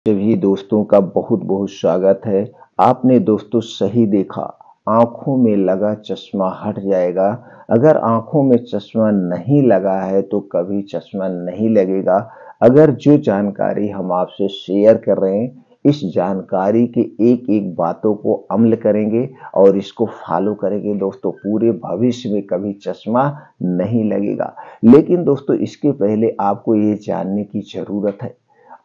सभी दोस्तों का बहुत बहुत स्वागत है। आपने दोस्तों सही देखा, आंखों में लगा चश्मा हट जाएगा। अगर आंखों में चश्मा नहीं लगा है तो कभी चश्मा नहीं लगेगा। अगर जो जानकारी हम आपसे शेयर कर रहे हैं, इस जानकारी की एक एक बातों को अमल करेंगे और इसको फॉलो करेंगे दोस्तों, पूरे भविष्य में कभी चश्मा नहीं लगेगा। लेकिन दोस्तों, इसके पहले आपको ये जानने की जरूरत है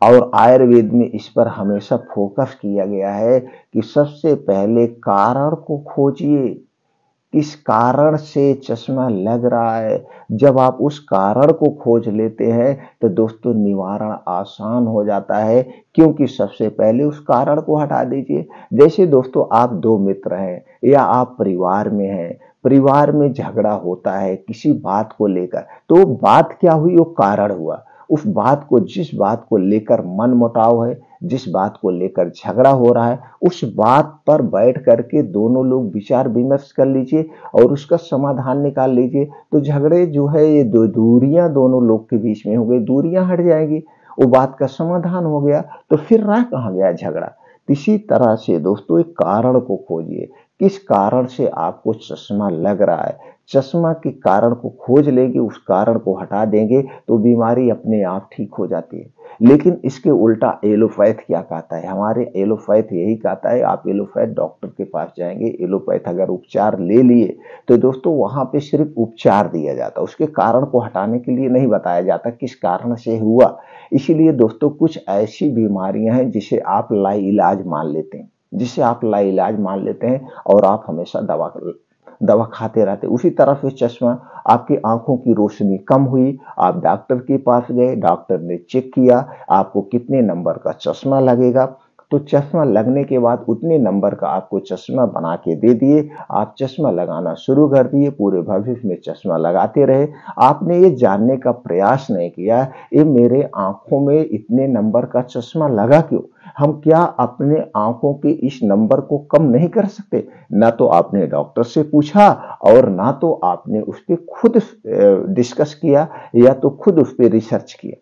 और आयुर्वेद में इस पर हमेशा फोकस किया गया है कि सबसे पहले कारण को खोजिए। किस कारण से चश्मा लग रहा है? जब आप उस कारण को खोज लेते हैं तो दोस्तों निवारण आसान हो जाता है, क्योंकि सबसे पहले उस कारण को हटा दीजिए। जैसे दोस्तों, आप दो मित्र हैं या आप परिवार में हैं, परिवार में झगड़ा होता है किसी बात को लेकर, तो बात क्या हुई? वो कारण हुआ। उस बात को, जिस बात को लेकर मनमुटाव है, जिस बात को लेकर झगड़ा हो रहा है, उस बात पर बैठ करके दोनों लोग विचार विमर्श कर लीजिए और उसका समाधान निकाल लीजिए। तो झगड़े जो है, ये दो दूरियां दोनों लोग के बीच में हो गई, दूरियां हट जाएंगी, वो बात का समाधान हो गया। तो फिर रह कहाँ गया झगड़ा? इसी तरह से दोस्तों, एक कारण को खोजिए। किस कारण से आपको चश्मा लग रहा है? चश्मा के कारण को खोज लेंगे, उस कारण को हटा देंगे तो बीमारी अपने आप ठीक हो जाती है। लेकिन इसके उल्टा एलोपैथ क्या कहता है? हमारे एलोपैथ यही कहता है, आप एलोपैथ डॉक्टर के पास जाएंगे, एलोपैथ अगर उपचार ले लिए तो दोस्तों वहां पे सिर्फ उपचार दिया जाता, उसके कारण को हटाने के लिए नहीं बताया जाता किस कारण से हुआ। इसीलिए दोस्तों, कुछ ऐसी बीमारियां हैं जिसे आप लाइलाज मान लेते हैं, जिसे आप लाइलाज मान लेते हैं और आप हमेशा दवा दवा खाते रहते। उसी तरह से चश्मा, आपकी आंखों की रोशनी कम हुई, आप डॉक्टर के पास गए, डॉक्टर ने चेक किया आपको कितने नंबर का चश्मा लगेगा, तो चश्मा लगने के बाद उतने नंबर का आपको चश्मा बना के दे दिए। आप चश्मा लगाना शुरू कर दिए, पूरे भविष्य में चश्मा लगाते रहे। आपने ये जानने का प्रयास नहीं किया ये मेरे आंखों में इतने नंबर का चश्मा लगा क्यों। हम क्या अपने आंखों के इस नंबर को कम नहीं कर सकते? ना तो आपने डॉक्टर से पूछा और ना तो आपने उस पर खुद डिस्कस किया या तो खुद उस पर रिसर्च किया।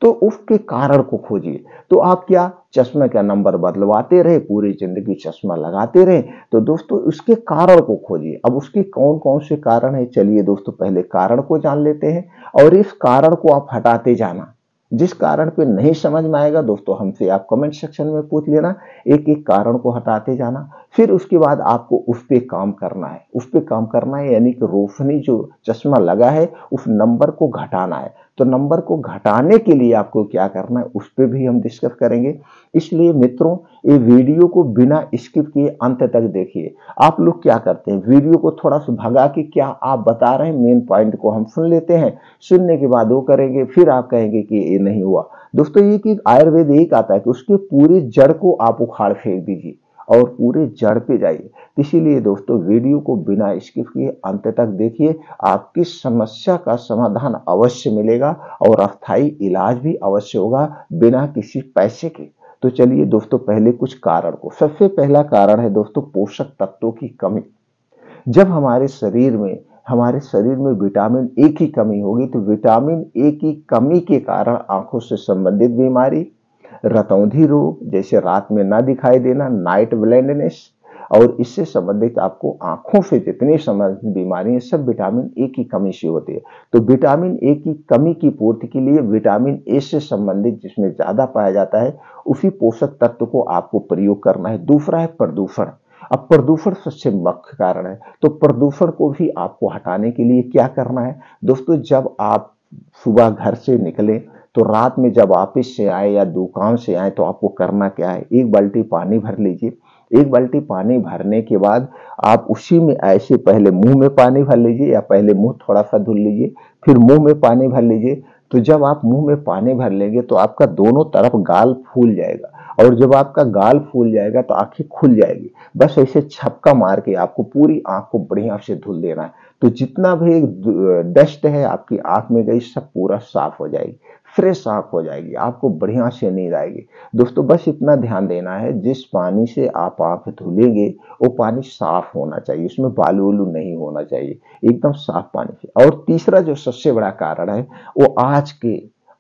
तो उसके कारण को खोजिए। तो आप क्या चश्मे का नंबर बदलवाते रहे, पूरी जिंदगी चश्मा लगाते रहे? तो दोस्तों, उसके कारण को खोजिए। अब उसके कौन कौन से कारण है, चलिए दोस्तों पहले कारण को जान लेते हैं और इस कारण को आप हटाते जाना। जिस कारण पे नहीं समझ में आएगा दोस्तों, हमसे आप कमेंट सेक्शन में पूछ लेना, एक एक कारण को हटाते जाना। फिर उसके बाद आपको उस पे काम करना है, उस पे काम करना है, यानी कि रोशनी जो चश्मा लगा है उस नंबर को घटाना है। तो नंबर को घटाने के लिए आपको क्या करना है, उस पर भी हम डिस्कस करेंगे। इसलिए मित्रों, ये वीडियो को बिना स्किप किए अंत तक देखिए। आप लोग क्या करते हैं, वीडियो को थोड़ा सा भगा के क्या आप बता रहे हैं मेन पॉइंट को हम सुन लेते हैं, सुनने के बाद वो करेंगे, फिर आप कहेंगे कि ये नहीं हुआ। दोस्तों, ये कि आयुर्वेद यही कहता है कि उसके पूरी जड़ को आप उखाड़ फेंक दीजिए और पूरे जड़ पे जाइए। इसीलिए दोस्तों, वीडियो को बिना स्किप किए अंत तक देखिए, आपकी समस्या का समाधान अवश्य मिलेगा और अस्थायी इलाज भी अवश्य होगा बिना किसी पैसे के। तो चलिए दोस्तों, पहले कुछ कारण को, सबसे पहला कारण है दोस्तों पोषक तत्वों की कमी। जब हमारे शरीर में विटामिन ए की कमी होगी तो विटामिन ए की कमी के कारण आंखों से संबंधित बीमारी, रतौंधी रोग जैसे रात में ना दिखाई देना, नाइट ब्लाइंडनेस, और इससे संबंधित आपको आंखों से जितनी संबंधित बीमारी है सब विटामिन ए की कमी से होती है। तो विटामिन ए की कमी की पूर्ति के लिए विटामिन ए से संबंधित जिसमें ज्यादा पाया जाता है उसी पोषक तत्व को आपको प्रयोग करना है। दूसरा है प्रदूषण। अब प्रदूषण सबसे मुख्य कारण है, तो प्रदूषण को भी आपको हटाने के लिए क्या करना है दोस्तों, जब आप सुबह घर से निकले तो रात में जब ऑफिस से आए या दुकान से आए तो आपको करना क्या है, एक बाल्टी पानी भर लीजिए। एक बाल्टी पानी भरने के बाद आप उसी में ऐसे पहले मुंह में पानी भर लीजिए या पहले मुंह थोड़ा सा धुल लीजिए, फिर मुंह में पानी भर लीजिए। तो जब आप मुंह में पानी भर लेंगे तो आपका दोनों तरफ गाल फूल जाएगा और जब आपका गाल फूल जाएगा तो आंखें खुल जाएगी। बस ऐसे छपका मार के आपको पूरी आंख को बढ़िया से धुल देना है। तो जितना भी डस्ट है आपकी आंख में गई सब पूरा साफ हो जाएगी, फ्रेश आंख हो जाएगी, आपको बढ़िया से नींद आएगी। दोस्तों, बस इतना ध्यान देना है, जिस पानी से आप आंख धुलेंगे वो पानी साफ होना चाहिए, उसमें बालू वालू नहीं होना चाहिए, एकदम साफ पानी से। और तीसरा जो सबसे बड़ा कारण है वो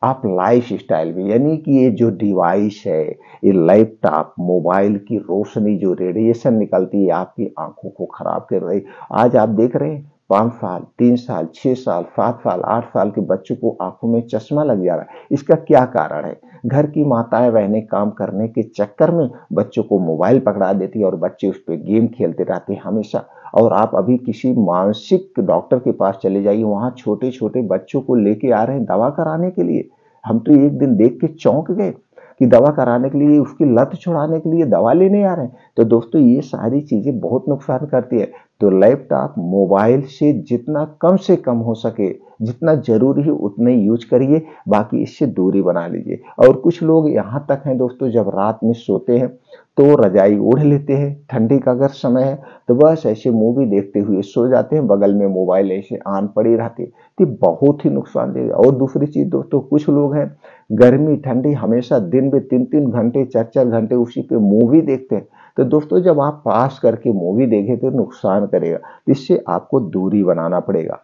आप लाइफ स्टाइल भी, यानी कि ये जो डिवाइस है, ये लैपटॉप मोबाइल की रोशनी जो रेडिएशन निकलती है आपकी आंखों को खराब कर रही। आज आप देख रहे हैं 5 साल 3 साल 6 साल 7 साल 8 साल के बच्चों को आंखों में चश्मा लग जा रहा है। इसका क्या कारण है? घर की माताएं बहनें काम करने के चक्कर में बच्चों को मोबाइल पकड़ा देती है और बच्चे उस पर गेम खेलते रहते हैं हमेशा। और आप अभी किसी मानसिक डॉक्टर के पास चले जाइए, वहां छोटे छोटे बच्चों को लेके आ रहे हैं दवा कराने के लिए। हम तो एक दिन देख के चौंक गए कि दवा कराने के लिए, उसकी लत छुड़ाने के लिए दवा लेने आ रहे हैं। तो दोस्तों ये सारी चीजें बहुत नुकसान करती है। तो लैपटॉप मोबाइल से जितना कम से कम हो सके, जितना जरूरी है उतना ही यूज करिए, बाकी इससे दूरी बना लीजिए। और कुछ लोग यहाँ तक हैं दोस्तों, जब रात में सोते हैं तो रजाई ओढ़ लेते हैं, ठंडी का अगर समय है तो बस ऐसे मूवी देखते हुए सो जाते हैं, बगल में मोबाइल ऐसे आन पड़ी रहती है। तो बहुत ही नुकसानदेह। और दूसरी चीज दोस्तों, कुछ लोग हैं गर्मी ठंडी हमेशा दिन में 3-3 घंटे 4-4 घंटे उसी पे मूवी देखते हैं। तो दोस्तों जब आप पास करके मूवी देखें तो नुकसान करेगा, इससे आपको दूरी बनाना पड़ेगा।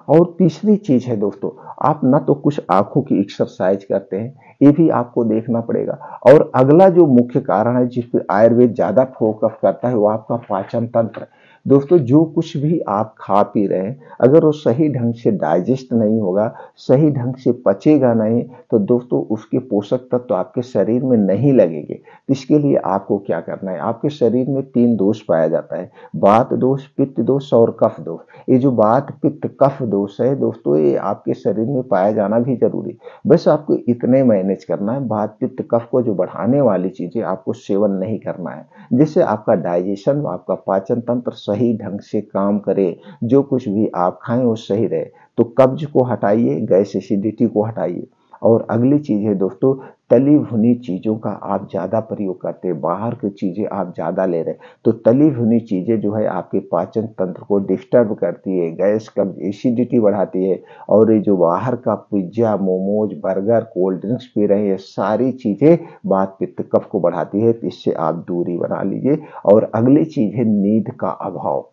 और तीसरी चीज है दोस्तों, आप ना तो कुछ आंखों की एक्सरसाइज करते हैं, ये भी आपको देखना पड़ेगा। और अगला जो मुख्य कारण है जिस पे आयुर्वेद ज्यादा फोकस करता है वो आपका पाचन तंत्र है। दोस्तों जो कुछ भी आप खा पी रहे हैं, अगर वो सही ढंग से डाइजेस्ट नहीं होगा, सही ढंग से पचेगा नहीं, तो दोस्तों उसके पोषक तत्व तो आपके शरीर में नहीं लगेंगे। इसके लिए आपको क्या करना है, आपके शरीर में 3 दोष पाया जाता है, वात दोष, पित्त दोष और कफ दोष। ये जो वात पित्त कफ दोष है दोस्तों, ये आपके शरीर में पाया जाना भी जरूरी। बस आपको इतने मैनेज करना है, वात पित्त कफ को जो बढ़ाने वाली चीजें आपको सेवन नहीं करना है, जिससे आपका डाइजेशन, आपका पाचन तंत्र सही ढंग से काम करे, जो कुछ भी आप खाएं वो सही रहे। तो कब्ज को हटाइए, गैस एसिडिटी को हटाइए। और अगली चीज है दोस्तों, तली भुनी चीजों का आप ज्यादा प्रयोग करते हैं, बाहर की चीजें आप ज्यादा ले रहे हैं, तो तली भुनी चीजें जो है आपके पाचन तंत्र को डिस्टर्ब करती है, गैस कब्ज एसिडिटी बढ़ाती है। और ये जो बाहर का pizza momos burger cold drinks P रहे हैं, ये सारी चीजें वात पित्त कफ को बढ़ाती है, तो इससे आप दूरी बना लीजिए। और अगली चीज है नींद का अभाव।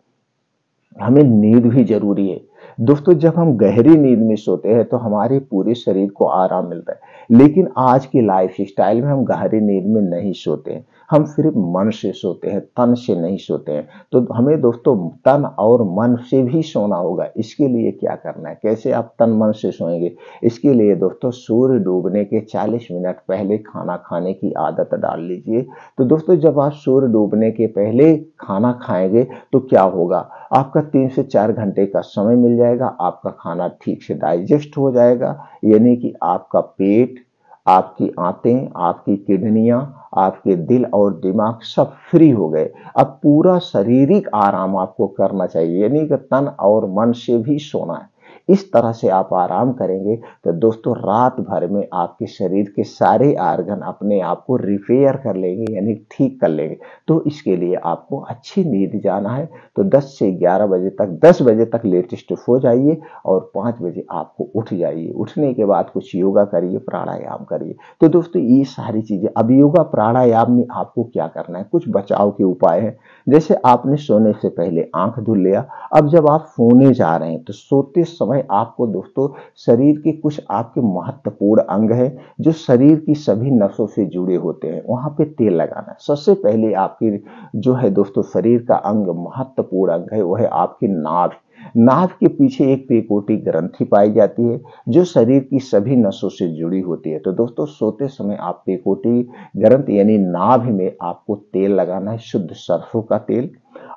हमें नींद भी जरूरी है दोस्तों। जब हम गहरी नींद में सोते हैं तो हमारे पूरे शरीर को आराम मिलता है, लेकिन आज की लाइफ स्टाइल में हम गहरी नींद में नहीं सोते हैं, हम सिर्फ मन से सोते हैं, तन से नहीं सोते हैं। तो हमें दोस्तों तन और मन से भी सोना होगा। इसके लिए क्या करना है, कैसे आप तन मन से सोएंगे? इसके लिए दोस्तों सूर्य डूबने के 40 मिनट पहले खाना खाने की आदत डाल लीजिए। तो दोस्तों जब आप सूर्य डूबने के पहले खाना खाएंगे तो क्या होगा, आपका 3 से 4 घंटे का समय मिल जाएगा, आपका खाना ठीक से डाइजेस्ट हो जाएगा, यानी कि आपका पेट, आपकी आंतें, आपकी किडनियां, आपके दिल और दिमाग सब फ्री हो गए। अब पूरा शारीरिक आराम आपको करना चाहिए, यानी कि तन और मन से भी सोना है। इस तरह से आप आराम करेंगे तो दोस्तों रात भर में आपके शरीर के सारे आर्गन अपने आप को रिपेयर कर लेंगे, यानी ठीक कर लेंगे। तो इसके लिए आपको अच्छी नींद जाना है तो 10 से 11 बजे तक, 10 बजे तक लेटेस्ट सो जाइए और 5 बजे आपको उठ जाइए। उठने के बाद कुछ योगा करिए, प्राणायाम करिए। तो दोस्तों ये सारी चीजें, अब योगा प्राणायाम में आपको क्या करना है, कुछ बचाव के उपाय हैं। जैसे आपने सोने से पहले आंख धुल लिया, अब जब आप सोने जा रहे हैं तो सोते समय आपको दोस्तों शरीर के कुछ आपके महत्वपूर्ण अंग हैं जो शरीर की सभी नसों से जुड़े होते हैं, वहां पे तेल लगाना है। सबसे पहले आपकी जो है दोस्तों शरीर का अंग, महत्वपूर्ण अंग है, वह है आपकी नाभ। नाभ के पीछे एक पेकोटी ग्रंथि पाई जाती है जो शरीर की सभी नसों से जुड़ी होती है। तो दोस्तों सोते समय आप पेकोटी ग्रंथि यानी नाभ में आपको तेल लगाना है, शुद्ध सरसों का तेल।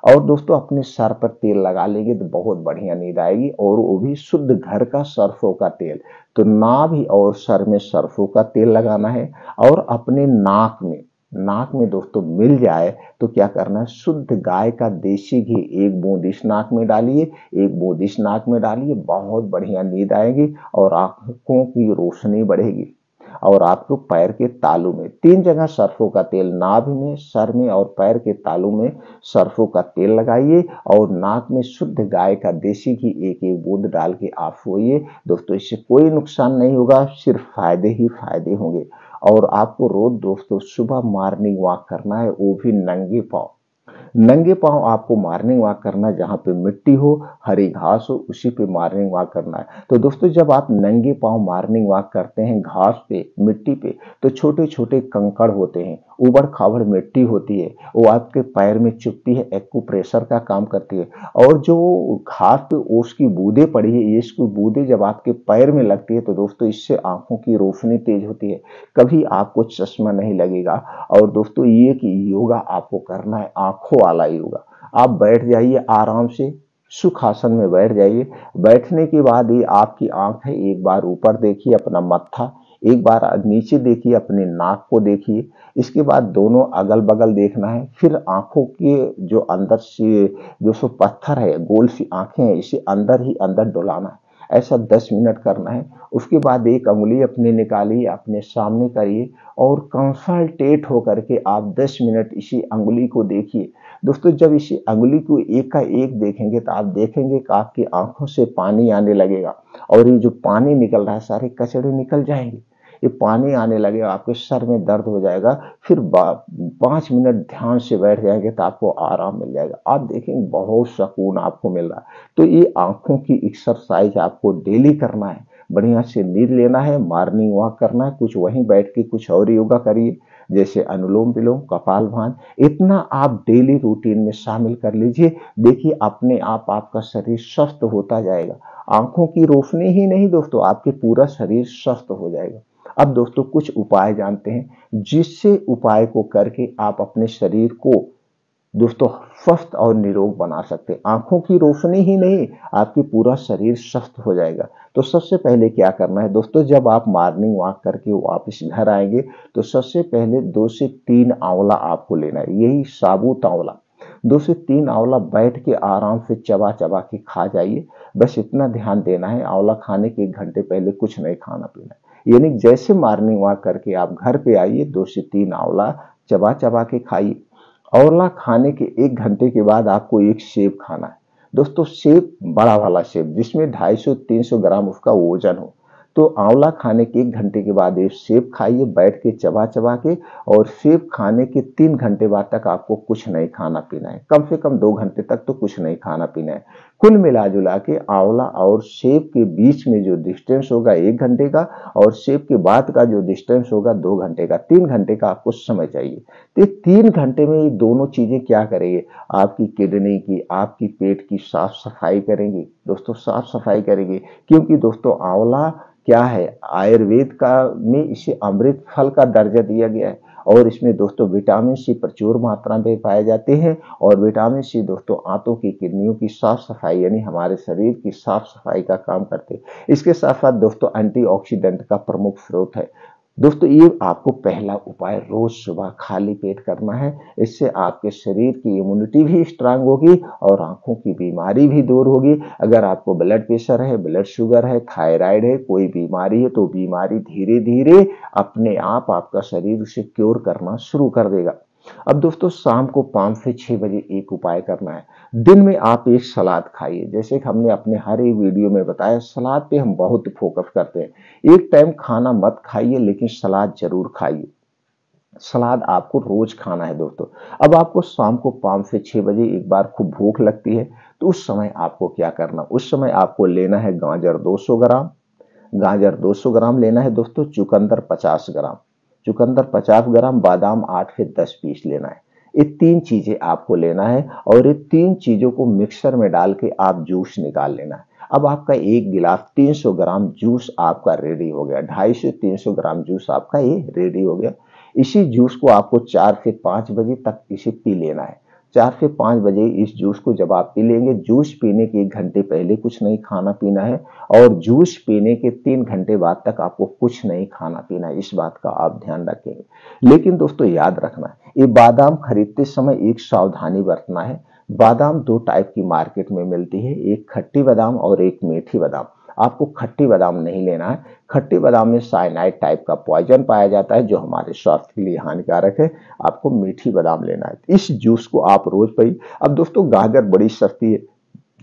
और दोस्तों अपने सर पर तेल लगा लेंगे तो बहुत बढ़िया नींद आएगी, और वो भी शुद्ध घर का सरसों का तेल। तो नाभि और सर में सरसों का तेल लगाना है। और अपने नाक में दोस्तों मिल जाए तो क्या करना है, शुद्ध गाय का देसी घी 1 बूंद इस नाक में डालिए, 1 बूंद इस नाक में डालिए, बहुत बढ़िया नींद आएगी और आंखों की रोशनी बढ़ेगी। और आपको पैर के तालू में 3 जगह सरसों का तेल, नाभ में, सर में और पैर के तालू में सरसों का तेल लगाइए और नाक में शुद्ध गाय का देसी घी 1-1 बूंद डाल के आप सोइए। दोस्तों इससे कोई नुकसान नहीं होगा, सिर्फ फायदे ही फायदे होंगे। और आपको रोज दोस्तों सुबह मॉर्निंग वॉक करना है, वो भी नंगे पांव। नंगे पांव आपको मॉर्निंग वॉक करना है, जहां पे मिट्टी हो, हरी घास हो, उसी पे मॉर्निंग वॉक करना है। तो दोस्तों जब आप नंगे पांव मॉर्निंग वॉक करते हैं घास पे, मिट्टी पे, तो छोटे छोटे कंकड़ होते हैं, उबड़ खाबड़ मिट्टी होती है, वो आपके पैर में चुभती है, एक्यूप्रेशर का काम करती है। और जो घास पे ओस की बूंदे पड़ी है, इसकी बूंदे जब आपके पैर में लगती है तो दोस्तों इससे आंखों की रोशनी तेज होती है, कभी आपको चश्मा नहीं लगेगा। और दोस्तों ये कि योगा आपको करना है आंखों वाला योगा। आप बैठ जाइए आराम से, सुखासन में बैठ जाइए। बैठने के बाद ये आपकी आंख है, एक बार ऊपर देखिए अपना मत्था, एक बार नीचे देखिए अपने नाक को देखिए, इसके बाद दोनों अगल बगल देखना है। फिर आंखों के जो अंदर से जो सो पत्थर है, गोल सी आंखें हैं, इसे अंदर ही अंदर डुलाना है। ऐसा 10 मिनट करना है। उसके बाद एक अंगुली अपने निकालिए, अपने सामने करिए और कंसंट्रेट होकर के आप 10 मिनट इसी अंगुली को देखिए। दोस्तों जब इसी अंगुली को एक का एक देखेंगे तो आप देखेंगे कि आपकी आंखों से पानी आने लगेगा, और ये जो पानी निकल रहा है सारे कचड़े निकल जाएंगे। ये पानी आने लगेगा, आपके सर में दर्द हो जाएगा। फिर 5 मिनट ध्यान से बैठ जाएंगे तो आपको आराम मिल जाएगा। आप देखेंगे बहुत सुकून आपको मिल रहा है। तो ये आंखों की एक्सरसाइज आपको डेली करना है। बढ़िया से नींद लेना है, मॉर्निंग वॉक करना है, कुछ वहीं बैठ के कुछ और योगा करिए, जैसे अनुलोम विलोम, कपालभाति। इतना आप डेली रूटीन में शामिल कर लीजिए। देखिए अपने आप आपका शरीर स्वस्थ होता जाएगा। आंखों की रोशनी ही नहीं दोस्तों, आपके पूरा शरीर स्वस्थ हो जाएगा। अब दोस्तों कुछ उपाय जानते हैं, जिससे उपाय को करके आप अपने शरीर को दोस्तों स्वस्थ और निरोग बना सकते हैं। आंखों की रोशनी ही नहीं, आपकी पूरा शरीर स्वस्थ हो जाएगा। तो सबसे पहले क्या करना है दोस्तों, जब आप मॉर्निंग वॉक करके वापस घर आएंगे तो सबसे पहले 2 से 3 आंवला आपको लेना है, यही साबुत आंवला। 2 से 3 आंवला बैठ के आराम से चबा चबा के खा जाइए। बस इतना ध्यान देना है, आंवला खाने के 1 घंटे पहले कुछ नहीं खाना पीना है। यानी जैसे मॉर्निंग वॉक करके आप घर पे आइए, 2 से 3 आंवला चबा चबा के खाइए। आंवला खाने के 1 घंटे के बाद आपको एक सेब खाना है। दोस्तों सेब बड़ा वाला सेब, जिसमें 250-300 ग्राम उसका वजन हो। तो आंवला खाने के 1 घंटे के बाद एक सेब खाइए बैठ के चबा चबा के, और सेब खाने के 3 घंटे बाद तक आपको कुछ नहीं खाना पीना है। कम से कम 2 घंटे तक तो कुछ नहीं खाना पीना है। कुल मिला जुला के आंवला और सेब के बीच में जो डिस्टेंस होगा 1 घंटे का, और सेब के बाद का जो डिस्टेंस होगा 2 घंटे का, 3 घंटे का आपको समय चाहिए। तो 3 घंटे में ये दोनों चीजें क्या करेंगे, आपकी किडनी की, आपकी पेट की साफ सफाई करेंगे। दोस्तों साफ सफाई करेंगे, क्योंकि दोस्तों आंवला क्या है, आयुर्वेद का में इसे अमृत फल का दर्जा दिया गया है। और इसमें दोस्तों विटामिन सी प्रचुर मात्रा में पाए जाते हैं। और विटामिन सी दोस्तों आंतों की, किडनियों की साफ सफाई यानी हमारे शरीर की साफ सफाई का काम करते हैं। इसके साथ साथ दोस्तों एंटीऑक्सीडेंट का प्रमुख स्रोत है। दोस्तों ये आपको पहला उपाय रोज सुबह खाली पेट करना है। इससे आपके शरीर की इम्यूनिटी भी स्ट्रांग होगी और आंखों की बीमारी भी दूर होगी। अगर आपको ब्लड प्रेशर है, ब्लड शुगर है, थायराइड है, कोई बीमारी है, तो बीमारी धीरे धीरे अपने आप आपका शरीर उसे क्योर करना शुरू कर देगा। अब दोस्तों शाम को 5 से 6 बजे एक उपाय करना है। दिन में आप एक सलाद खाइए। जैसे कि हमने अपने हर एक वीडियो में बताया, सलाद पे हम बहुत फोकस करते हैं। एक टाइम खाना मत खाइए, लेकिन सलाद जरूर खाइए। सलाद आपको रोज खाना है दोस्तों। अब आपको शाम को 5 से 6 बजे एक बार खूब भूख लगती है, तो उस समय आपको क्या करना, उस समय आपको लेना है गाजर 200 ग्राम, गाजर 200 ग्राम लेना है दोस्तों। चुकंदर 50 ग्राम, चुकंदर 50 ग्राम, बादाम 8 से 10 पीस लेना है। ये 3 चीजें आपको लेना है, और ये 3 चीजों को मिक्सर में डाल के आप जूस निकाल लेना है। अब आपका एक गिलास 300 ग्राम जूस आपका रेडी हो गया। 250 से 300 ग्राम जूस आपका ये रेडी हो गया। इसी जूस को आपको 4 से 5 बजे तक इसे पी लेना है। 4 से 5 बजे इस जूस को जब आप पी लेंगे, जूस पीने के 1 घंटे पहले कुछ नहीं खाना पीना है, और जूस पीने के 3 घंटे बाद तक आपको कुछ नहीं खाना पीना है। इस बात का आप ध्यान रखेंगे। लेकिन दोस्तों याद रखना है, ये बादाम खरीदते समय एक सावधानी बरतना है। बादाम 2 टाइप की मार्केट में मिलती है, एक खट्टी बादाम और एक मीठी बादाम। आपको खट्टी बादाम नहीं लेना है। खट्टी बादाम में साइनाइड टाइप का पॉइजन पाया जाता है, जो हमारे स्वास्थ्य के लिए हानिकारक है। आपको मीठी बादाम लेना है। इस जूस को आप रोज पिए। अब दोस्तों गाजर बड़ी सस्ती है,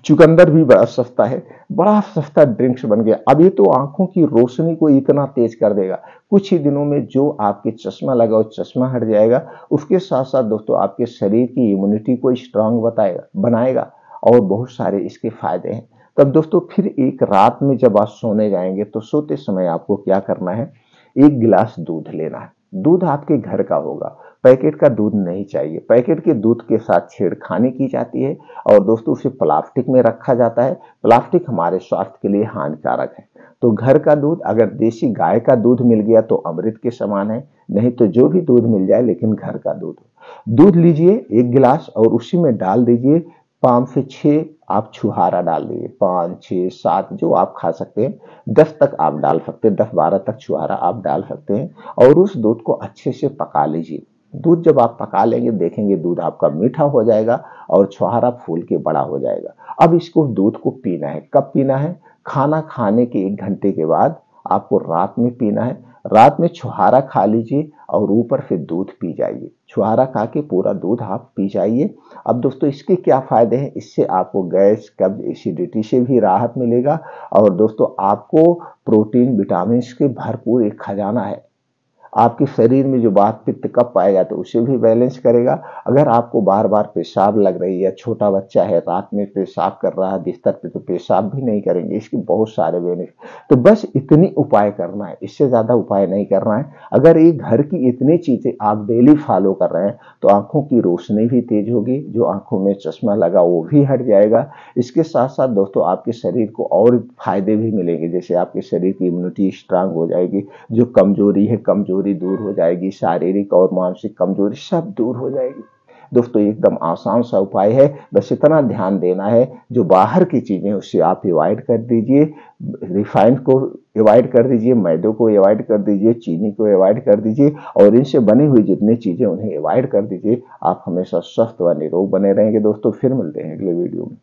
चुकंदर भी बड़ा सस्ता है, बड़ा सस्ता ड्रिंक्स बन गया। अब ये तो आंखों की रोशनी को इतना तेज कर देगा, कुछ ही दिनों में जो आपके चश्मा लगा वो चश्मा हट जाएगा। उसके साथ साथ दोस्तों आपके शरीर की इम्यूनिटी को स्ट्रांग बनाएगा और बहुत सारे इसके फायदे हैं। तब दोस्तों फिर एक रात में जब आप सोने जाएंगे तो सोते समय आपको क्या करना है, एक गिलास दूध लेना है। दूध आपके घर का होगा, पैकेट का दूध नहीं चाहिए। पैकेट के दूध के साथ छेड़खानी की जाती है और दोस्तों उसे प्लास्टिक में रखा जाता है। प्लास्टिक हमारे स्वास्थ्य के लिए हानिकारक है। तो घर का दूध, अगर देसी गाय का दूध मिल गया तो अमृत के समान है, नहीं तो जो भी दूध मिल जाए लेकिन घर का दूध लीजिए एक गिलास और उसी में डाल दीजिए 5 से 6 आप छुहारा डाल दीजिए, 5, 6, 7 जो आप खा सकते हैं, 10 तक आप डाल सकते हैं, 10, 12 तक छुहारा आप डाल सकते हैं और उस दूध को अच्छे से पका लीजिए। दूध जब आप पका लेंगे देखेंगे दूध आपका मीठा हो जाएगा और छुहारा फूल के बड़ा हो जाएगा। अब इसको दूध को पीना है, कब पीना है, खाना खाने के 1 घंटे के बाद आपको रात में पीना है। रात में छुहारा खा लीजिए और ऊपर फिर दूध पी जाइए। छुहारा खा के पूरा दूध आप पी जाइए। अब दोस्तों इसके क्या फायदे हैं, इससे आपको गैस, कब्ज, एसिडिटी से भी राहत मिलेगा और दोस्तों आपको प्रोटीन, विटामिन के भरपूर एक खजाना है। आपके शरीर में जो वात पित्त कफ पाएगा तो उसे भी बैलेंस करेगा। अगर आपको बार बार पेशाब लग रही है, छोटा बच्चा है रात में पेशाब कर रहा है बिस्तर पे, तो पेशाब भी नहीं करेंगे, इसके बहुत सारे बेनिफिट। तो बस इतनी उपाय करना है, इससे ज्यादा उपाय नहीं करना है। अगर ये घर की इतनी चीजें आप डेली फॉलो कर रहे हैं तो आंखों की रोशनी भी तेज होगी, जो आंखों में चश्मा लगा वो भी हट जाएगा। इसके साथ साथ दोस्तों आपके शरीर को और फायदे भी मिलेंगे, जैसे आपके शरीर की इम्यूनिटी स्ट्रांग हो जाएगी, जो कमजोरी है कमजोरी दूर हो जाएगी, शारीरिक और मानसिक कमजोरी सब दूर हो जाएगी। दोस्तों एकदम आसान सा उपाय है, बस इतना ध्यान देना है जो बाहर की चीजें उससे आप अवॉइड कर दीजिए। रिफाइंड को अवॉइड कर दीजिए, मैदों को अवॉइड कर दीजिए, चीनी को अवॉइड कर दीजिए और इनसे बनी हुई जितनी चीजें उन्हें अवॉइड कर दीजिए। आप हमेशा स्वस्थ व निरोग बने रहेंगे। दोस्तों फिर मिलते हैं अगले वीडियो में।